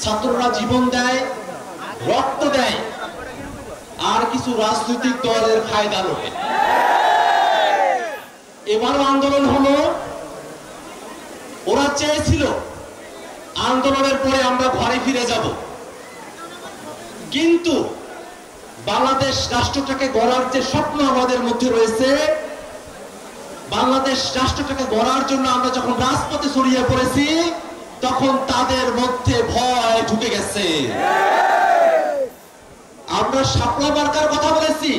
ছাত্ররা জীবন দেয়, রক্ত দেয়, আর কিছু রাজনৈতিক দলের ফায়দা লোটে। এবারও আন্দোলন হলো, ওরা চেয়েছিল আন্দোলনের পরে আমরা ঘরে ফিরে যাব, কিন্তু বাংলাদেশ রাষ্ট্রটাকে গড়ার যে স্বপ্ন আমাদের মধ্যে রয়েছে, বাংলাদেশ রাষ্ট্রটাকে গড়ার জন্য আমরা যখন রাজপথে ছড়িয়ে পড়েছি, তখন তাদের মধ্যে ভয় ঢুকে গেছে। আমরা শাপলা মার্কার কথা বলেছি,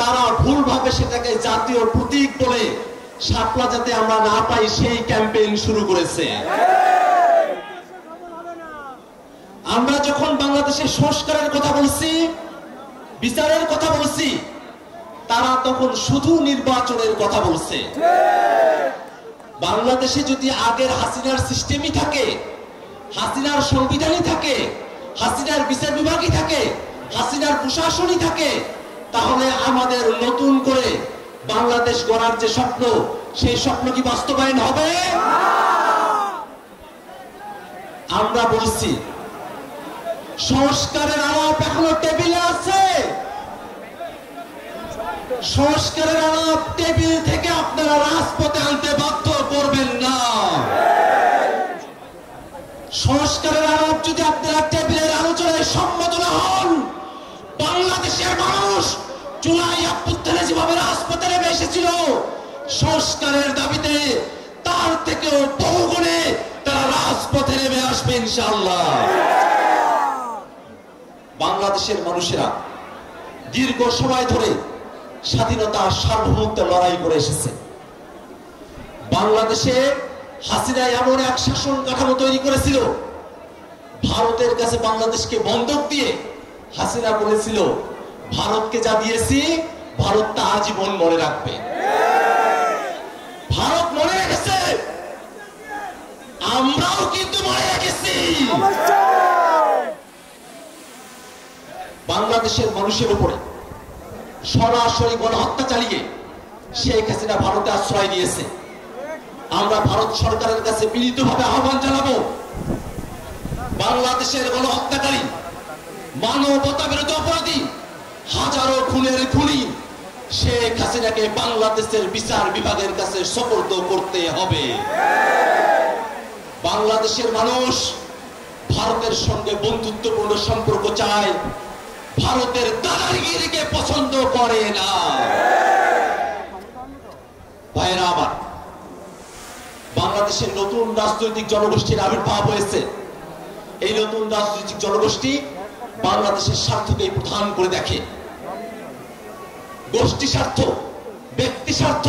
তারা ভুলভাবে সেটাকে জাতীয় প্রতীক বলে শাপলা যাতে আমরা না পাই সেই ক্যাম্পেইন শুরু করেছে। আমরা যখন বাংলাদেশের সংস্কারের কথা বলছি, বিচারের কথা বলছি, তারা তখন শুধু নির্বাচনের কথা বলছে। বাংলাদেশে যদি আগের হাসিনার সিস্টেমই থাকে, হাসিনার সংবিধানই থাকে, হাসিনার বিচার বিভাগই থাকে, হাসিনার প্রশাসনই থাকে, তাহলে আমাদের নতুন করে বাংলাদেশ গড়ার যে স্বপ্ন, সেই স্বপ্ন কি বাস্তবায়ন হবে? আমরা বলছি সংস্কারের আলাপ এখনো টেবিলে আছে। সংস্কারের আলাপ টেবিল থেকে আপনারা রাজপথে আনতে বাধ্য করবেন না। সংস্কারের আলাপ যদি আপনারা টেবিলের আলোচনায় সম্মত না হন, বাংলাদেশের মানুষ জুলাই অভ্যুত্থানে যেভাবে রাজপথে নেমে এসেছিল সংস্কারের দাবিতে, তার থেকেও বহুগুণে তারা রাজপথে নেমে আসবে ইনশাআল্লাহ। বাংলাদেশের মানুষেরা দীর্ঘ সময় ধরে স্বাধীনতা সার্বভৌমত্ব লড়াই করে এসেছে। বাংলাদেশে হাসিনা এমন এক শাসন কাঠামো তৈরি করেছিল, ভারতের কাছে বাংলাদেশকে বন্ধক দিয়ে হাসিনা বলেছিল, ভারতকে যা দিয়েছি ভারত তা আজীবন মনে রাখবে। ভারত মনে রেখেছে, আমরাও কিন্তু মনে রেখেছি। বাংলাদেশের মানুষের উপরে সরাসরি গণহত্যা চালিয়ে শেখ হাসিনা ভারতে আশ্রয় দিয়েছে। আমরা ভারত সরকারের কাছে বিনীতভাবে আহ্বান জানাবো, বাংলাদেশের গণহত্যাকারী, মানবতা বিরোধী অপরাধী, হাজারো খুনের খুনি শেখ হাসিনাকে বাংলাদেশের বিচার বিভাগের কাছে সোপর্দ করতে হবে। বাংলাদেশের মানুষ ভারতের সঙ্গে বন্ধুত্বপূর্ণ সম্পর্ক চায়, ভারতের দাদাগিরিকে পছন্দ করে না। ভাইরা আমার, বাংলাদেশের নতুন রাজনৈতিক জনগোষ্ঠীর আবির্ভাব হয়েছে। এই নতুন রাজনৈতিক জনগোষ্ঠী বাংলাদেশের স্বার্থকেই প্রধান করে দেখে। গোষ্ঠী স্বার্থ, ব্যক্তি স্বার্থ,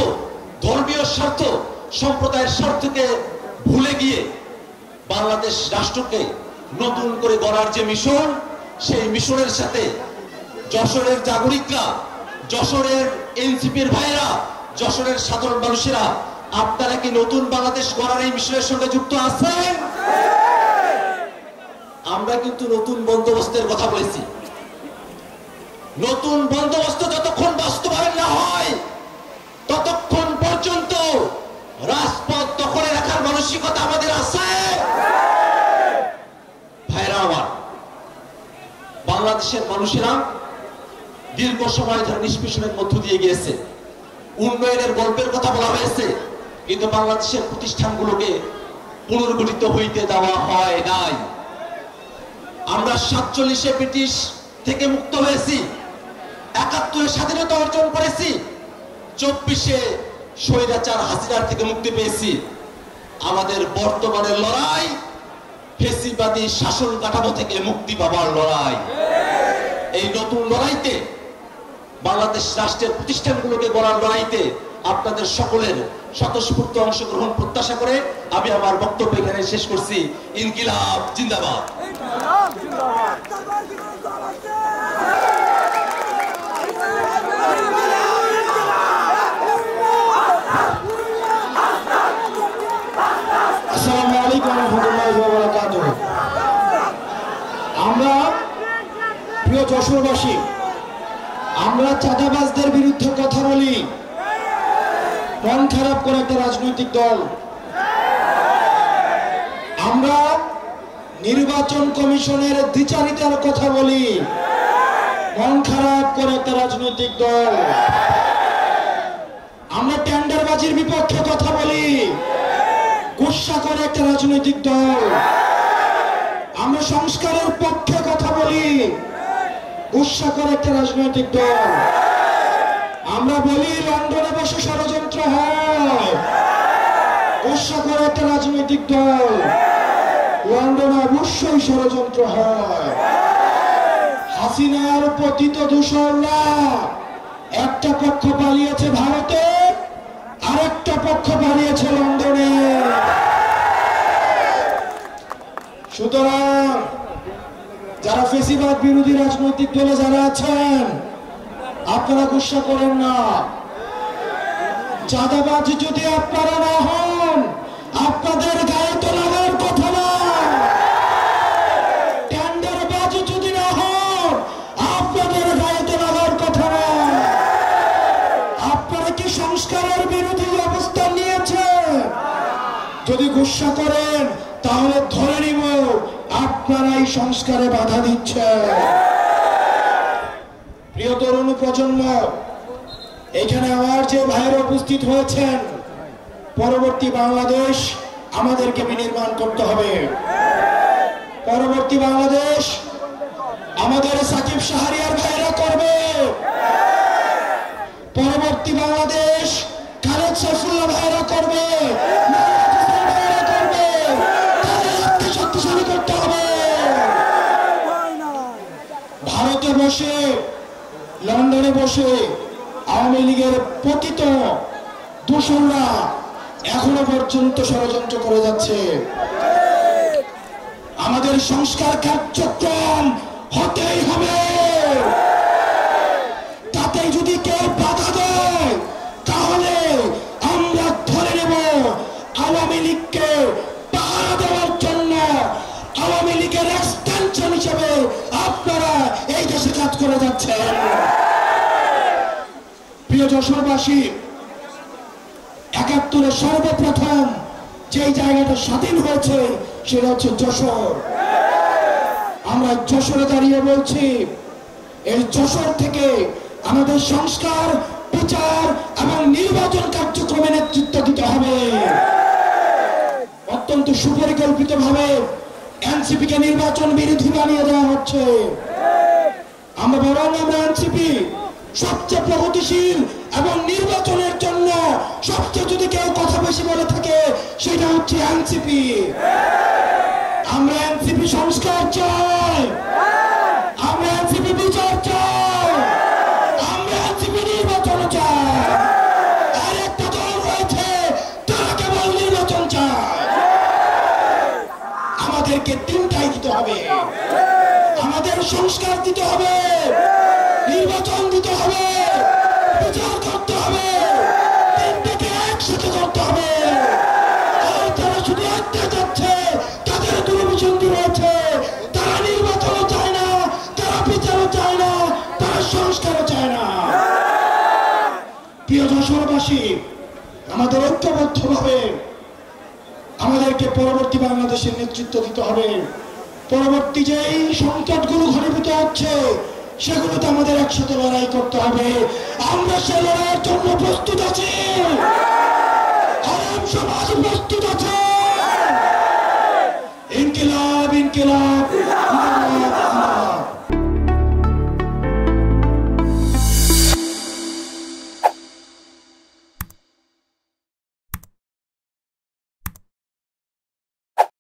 ধর্মীয় স্বার্থ, সম্প্রদায়ের স্বার্থকে ভুলে গিয়ে বাংলাদেশ রাষ্ট্রকে নতুন করে গড়ার যে মিশন, সেই মিশনের সাথে যশোরের জাগরিকরা, যশোরের এনসিপির ভাইয়েরা, যশোরের সাধারণ মানুষেরা, আপনারা কি নতুন বাংলাদেশ গড়ার এই মিশনের সঙ্গে যুক্ত আছেন? আমরা কিন্তু নতুন বন্দোবস্তের কথা বলেছি। নতুন বন্দোবস্ত যতক্ষণ বাস্তবায়ন না হয়, ততক্ষণ পর্যন্ত রাজপথ দখলে রাখার মানসিকতা আমাদের আছে। ভাইরা আমার, বাংলাদেশের মানুষেরা দীর্ঘ সময় ধরে নিষ্পেষণের মধ্য দিয়ে গিয়েছে। উন্নয়নের গল্পের কথা বলা হয়েছে, কিন্তু বাংলাদেশের প্রতিষ্ঠানগুলোকে পুনর্গঠিত হইতে দেওয়া হয় নাই। আমরা 47-এ ব্রিটিশ থেকে মুক্ত হয়েছি, 71-এ স্বাধীনতা অর্জন করেছি, 24-এ স্বৈরাচার হাসিনার থেকে মুক্তি পেয়েছি। আমাদের বর্তমানের লড়াই ফ্যাসিবাদী শাসন কাঠামো থেকে মুক্তি পাওয়ার লড়াই। এই নতুন লড়াইতে, বাংলাদেশ রাষ্ট্রের প্রতিষ্ঠানগুলোকে গড়ার লড়াইতে আপনাদের সকলের স্বতঃস্ফূর্ত অংশগ্রহণ প্রত্যাশা করে আমি আমার বক্তব্য এখানে শেষ করছি। ইনকিলাব জিন্দাবাদ। আসসালামু আলাইকুম ওয়া রাহমাতুল্লাহি ওয়া বারাকাতুহু। আমরা প্রিয় যশোরবাসী, আমরা চাঁদাবাজদের বিরুদ্ধে কথা বলি। মন খারাপ করে একটা রাজনৈতিক দল, আমরা নির্বাচন কমিশনের দ্বিচারিতার কথা বলি, মন খারাপ করে একটা রাজনৈতিক দল। আমরা টেন্ডারবাজির বিপক্ষে কথা বলি, গুসা করে একটা রাজনৈতিক দল। আমরা সংস্কারের পক্ষে কথা বলি, গুসা করে একটা রাজনৈতিক দল। আমরা বলি লন্ডনে বসে ষড়যন্ত্র হয়, গুসা করে একটা রাজনৈতিক দল। লন্ডনে অবশ্যই ষড়যন্ত্র হয়। হাসিনার পতিত দূষণরা একটা পক্ষ পালিয়েছে ভারতে, আরেকটা পক্ষ পালিয়েছে লন্ডনে। সুতরাং যারা ফেসিবাদ বিরোধী রাজনৈতিক দলে যারা আছেন, আপনারা গুসা করেন না। চাঁদাবাজ যদি আপনারা না হন, আপনাদের গায়ে তো লাগার কথা না। টেন্ডারবাজ যদি না হন, আপনাদের গায়ে তো লাগার কথা না। আপনারা কি সংস্কারের বিরোধী অবস্থান নিয়েছেন? যদি গুসা করেন তাহলে ধরে নিব আপনারাই সংস্কারে বাধা দিচ্ছেন। প্রিয় তরুণ প্রজন্ম, এখানে আমার যে ভাইয়েরা উপস্থিত হয়েছেন, পরবর্তী বাংলাদেশ আমাদেরকে বিনির্মাণ করতে হবে। পরবর্তী বাংলাদেশ আমাদের সাকিব শাহরিয়ার ভাইরা করবে। পরবর্তী বাংলাদেশ খালেদ সাইফুল্লাহ ভাইরা করবে, ভাইরা করবে। তাদের শক্তিশালী করতে হবে। ভারতে বসে, লন্ডনে বসে আওয়ামী লীগের পতিত দূষণরা এখনো পর্যন্ত ষড়যন্ত্র করে যাচ্ছে। আমাদের সংস্কার কার্যক্রম হতেই হবে। তাতে যদি কেউ বাধা দেয় তাহলে আমরা ধরে নেব আওয়ামী লীগকে পাহারা দেওয়ার জন্য আওয়ামী লীগের এক্সটেনশন হিসেবে আপনারা এই দেশে কাজ করে যাচ্ছেন। প্রিয় যশোরবাসী, ৭১ সর্বপ্রথম যে জায়গাটা স্বাধীন হয়েছে সেটা হচ্ছে যশোর। আমরা যশোরে দাঁড়িয়ে বলছি, এই যশোর থেকে আমাদের সংস্কার, বিচার এবং নির্বাচন কার্যক্রমে নেতৃত্ব দিতে হবে। অত্যন্ত সুপরিকল্পিত ভাবে এনসিপি কে নির্বাচন বিরোধী বানিয়ে দেওয়া হচ্ছে। আমরা এনসিপি সবচেয়ে প্রগতিশীল এবং নির্বাচনের জন্য সবচেয়ে যদি কেউ কথা বেশি বলে থাকে সেটা হচ্ছে এনসিপি। আমরা এনসিপি সংস্কার চাই, আমরা এনসিপি বিচার চাই, আমরা এনসিপি নির্বাচন চাই। আর একটা দল রয়েছে তারা কেবল নির্বাচন চায়। আমাদেরকে তিনটাই দিতে হবে। আমাদের সংস্কার দিতে হবে, নির্বাচন দিতে হবে, বিচার করতে হবে। তিনটাকে একসাথে করতে হবে। আর তারা শুধু একটা যাচ্ছে, তাদের দুর্বিসন্ধি রয়েছে। তারা নির্বাচনও চায় না, তারা বিচারও চায় না, তারা সংস্কারও চায় না। প্রিয় যশোরবাসী, আমাদের ঐক্যবদ্ধভাবে আমাদেরকে পরবর্তী বাংলাদেশের নেতৃত্ব দিতে হবে। পরবর্তী যে এই সংকটগুলো ঘনীভূত হচ্ছে সেগুলোতে আমাদের একসাথে লড়াই করতে হবে। আমরা সে লড়াইয়ের জন্য প্রস্তুত আছি। আলেম সমাজ প্রস্তুত আছে। ইনকিলাব ইনকিলাব।